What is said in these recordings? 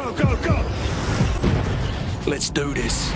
Go, go, go! Let's do this.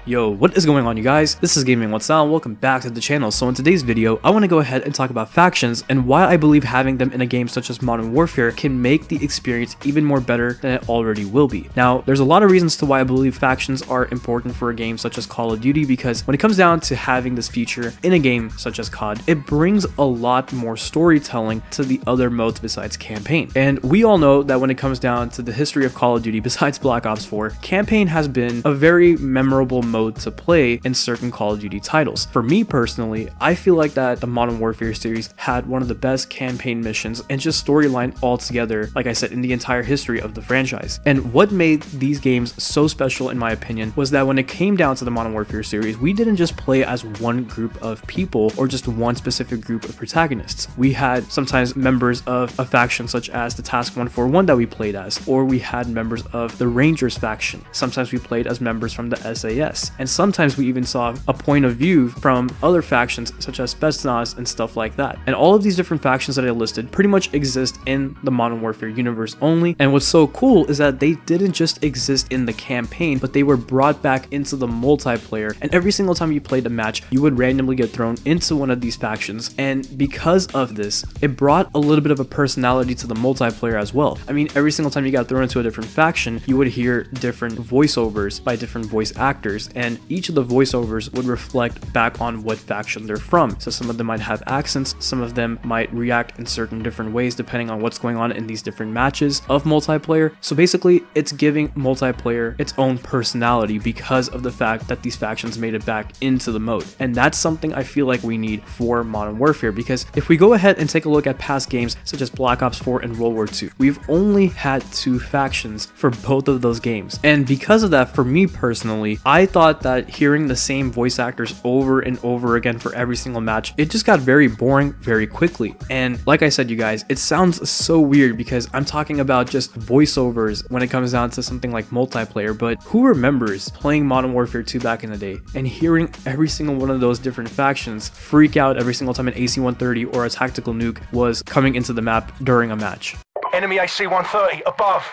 Yo, what is going on, you guys? This is GamingWithSal. Welcome back to the channel. So in today's video, I want to go ahead and talk about factions and why I believe having them in a game such as Modern Warfare can make the experience even more better than it already will be. Now, there's a lot of reasons to why I believe factions are important for a game such as Call of Duty, because when it comes down to having this feature in a game such as COD, it brings a lot more storytelling to the other modes besides campaign. And we all know that when it comes down to the history of Call of Duty besides Black Ops 4, campaign has been a very memorable mode to play in certain Call of Duty titles. For me personally, I feel like that the Modern Warfare series had one of the best campaign missions and just storyline altogether, like I said, in the entire history of the franchise. And what made these games so special, in my opinion, was that when it came down to the Modern Warfare series, we didn't just play as one group of people or just one specific group of protagonists. We had sometimes members of a faction such as the Task 141 that we played as, or we had members of the Rangers faction. Sometimes we played as members from the SAS. And sometimes we even saw a point of view from other factions such as Spetsnaz and stuff like that. And all of these different factions that I listed pretty much exist in the Modern Warfare universe only. And what's so cool is that they didn't just exist in the campaign, but they were brought back into the multiplayer. And every single time you played a match, you would randomly get thrown into one of these factions. And because of this, it brought a little bit of a personality to the multiplayer as well. I mean, every single time you got thrown into a different faction, you would hear different voiceovers by different voice actors. And each of the voiceovers would reflect back on what faction they're from. So some of them might have accents, some of them might react in certain different ways depending on what's going on in these different matches of multiplayer. So basically, it's giving multiplayer its own personality because of the fact that these factions made it back into the mode. And that's something I feel like we need for Modern Warfare, because if we go ahead and take a look at past games such as Black Ops 4 and World War II, we've only had two factions for both of those games. And because of that, for me personally, I thought that hearing the same voice actors over and over again for every single match, it just got very boring very quickly. And like I said, you guys, it sounds so weird because I'm talking about just voiceovers when it comes down to something like multiplayer, but who remembers playing Modern Warfare 2 back in the day and hearing every single one of those different factions freak out every single time an AC-130 or a tactical nuke was coming into the map during a match? Enemy AC-130 above!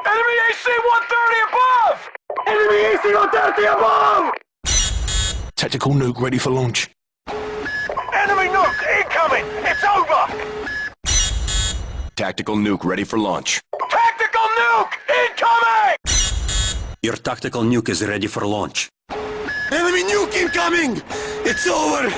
Enemy AC-130 above! Enemy AC-130 above! Tactical nuke ready for launch. Enemy nuke incoming! It's over! Tactical nuke ready for launch. Tactical nuke incoming! Your tactical nuke is ready for launch. Enemy nuke incoming! It's over!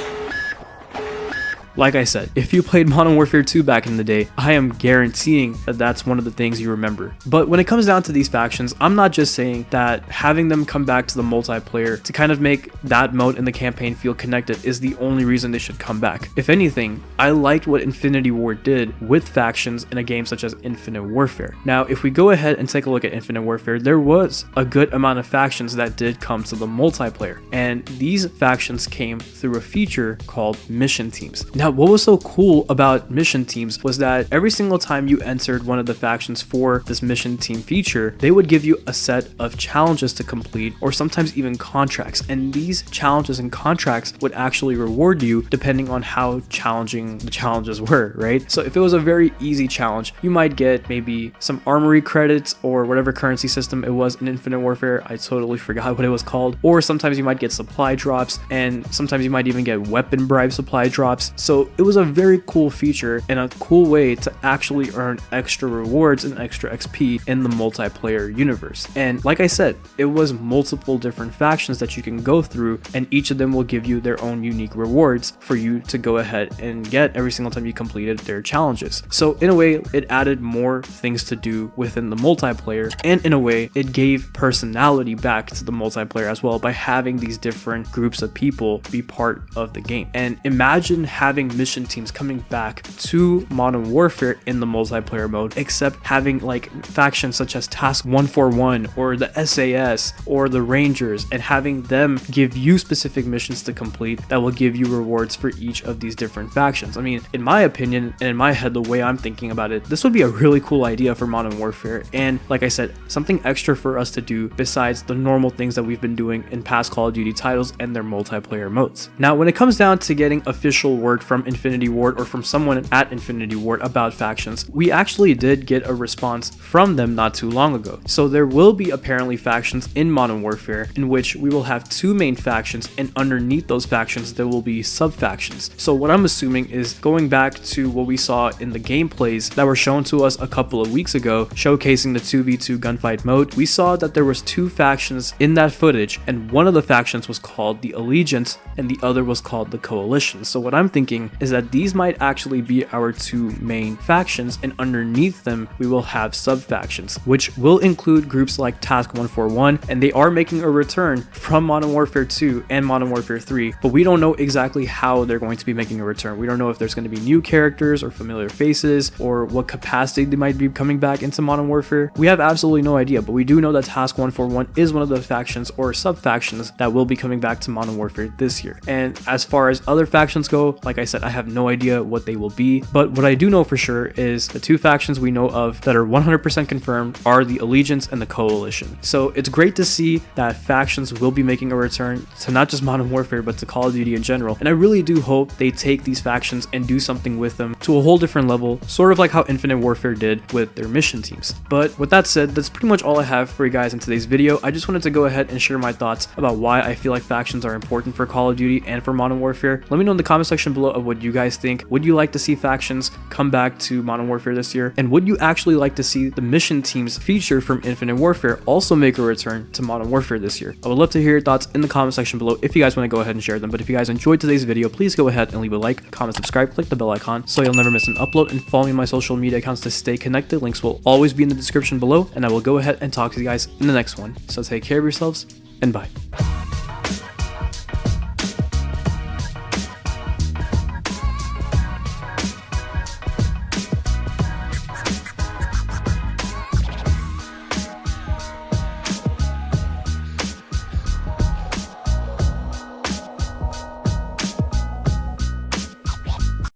Like I said, if you played Modern Warfare 2 back in the day, I am guaranteeing that that's one of the things you remember. But when it comes down to these factions, I'm not just saying that having them come back to the multiplayer to kind of make that mode in the campaign feel connected is the only reason they should come back. If anything, I liked what Infinity Ward did with factions in a game such as Infinite Warfare. Now, if we go ahead and take a look at Infinite Warfare, there was a good amount of factions that did come to the multiplayer. And these factions came through a feature called mission teams. Now, what was so cool about mission teams was that every single time you entered one of the factions for this mission team feature, they would give you a set of challenges to complete, or sometimes even contracts. And these challenges and contracts would actually reward you depending on how challenging the challenges were, right? So if it was a very easy challenge, you might get maybe some armory credits or whatever currency system it was in Infinite Warfare. I totally forgot what it was called. Or sometimes you might get supply drops, and sometimes you might even get weapon bribe supply drops. So it was a very cool feature and a cool way to actually earn extra rewards and extra XP in the multiplayer universe. And like I said, it was multiple different factions that you can go through, and each of them will give you their own unique rewards for you to go ahead and get every single time you completed their challenges. So in a way, it added more things to do within the multiplayer, and in a way, it gave personality back to the multiplayer as well by having these different groups of people be part of the game. And imagine having having mission teams coming back to Modern Warfare in the multiplayer mode, except having like factions such as Task 141 or the SAS or the Rangers, and having them give you specific missions to complete that will give you rewards for each of these different factions. I mean, in my opinion and in my head, the way I'm thinking about it, this would be a really cool idea for Modern Warfare, and like I said, something extra for us to do besides the normal things that we've been doing in past Call of Duty titles and their multiplayer modes. Now, when it comes down to getting official word from Infinity Ward or from someone at Infinity Ward about factions, we actually did get a response from them not too long ago. So there will be apparently factions in Modern Warfare in which we will have two main factions, and underneath those factions there will be sub-factions. So what I'm assuming is, going back to what we saw in the gameplays that were shown to us a couple of weeks ago showcasing the 2v2 gunfight mode, we saw that there was two factions in that footage, and one of the factions was called the Allegiance and the other was called the Coalition. So what I'm thinking is that these might actually be our two main factions, and underneath them we will have sub-factions, which will include groups like Task 141, and they are making a return from Modern Warfare 2 and Modern Warfare 3, but we don't know exactly how they're going to be making a return. We don't know if there's going to be new characters or familiar faces or what capacity they might be coming back into Modern Warfare. We have absolutely no idea, but we do know that Task 141 is one of the factions or sub-factions that will be coming back to Modern Warfare this year. And as far as other factions go, like I said, I have no idea what they will be, but what I do know for sure is the two factions we know of that are 100% confirmed are the Allegiance and the Coalition. So it's great to see that factions will be making a return to not just Modern Warfare but to Call of Duty in general, and I really do hope they take these factions and do something with them to a whole different level, sort of like how Infinite Warfare did with their mission teams. But with that said, that's pretty much all I have for you guys in today's video. I just wanted to go ahead and share my thoughts about why I feel like factions are important for Call of Duty and for Modern Warfare. Let me know in the comment section below of what you guys think. Would you like to see factions come back to Modern Warfare this year? And would you actually like to see the mission teams featured from Infinite Warfare also make a return to Modern Warfare this year? I would love to hear your thoughts in the comment section below if you guys want to go ahead and share them. But if you guys enjoyed today's video, please go ahead and leave a like, comment, subscribe, click the bell icon so you'll never miss an upload, and follow me on my social media accounts to stay connected. Links will always be in the description below, and I will go ahead and talk to you guys in the next one. So take care of yourselves, and bye.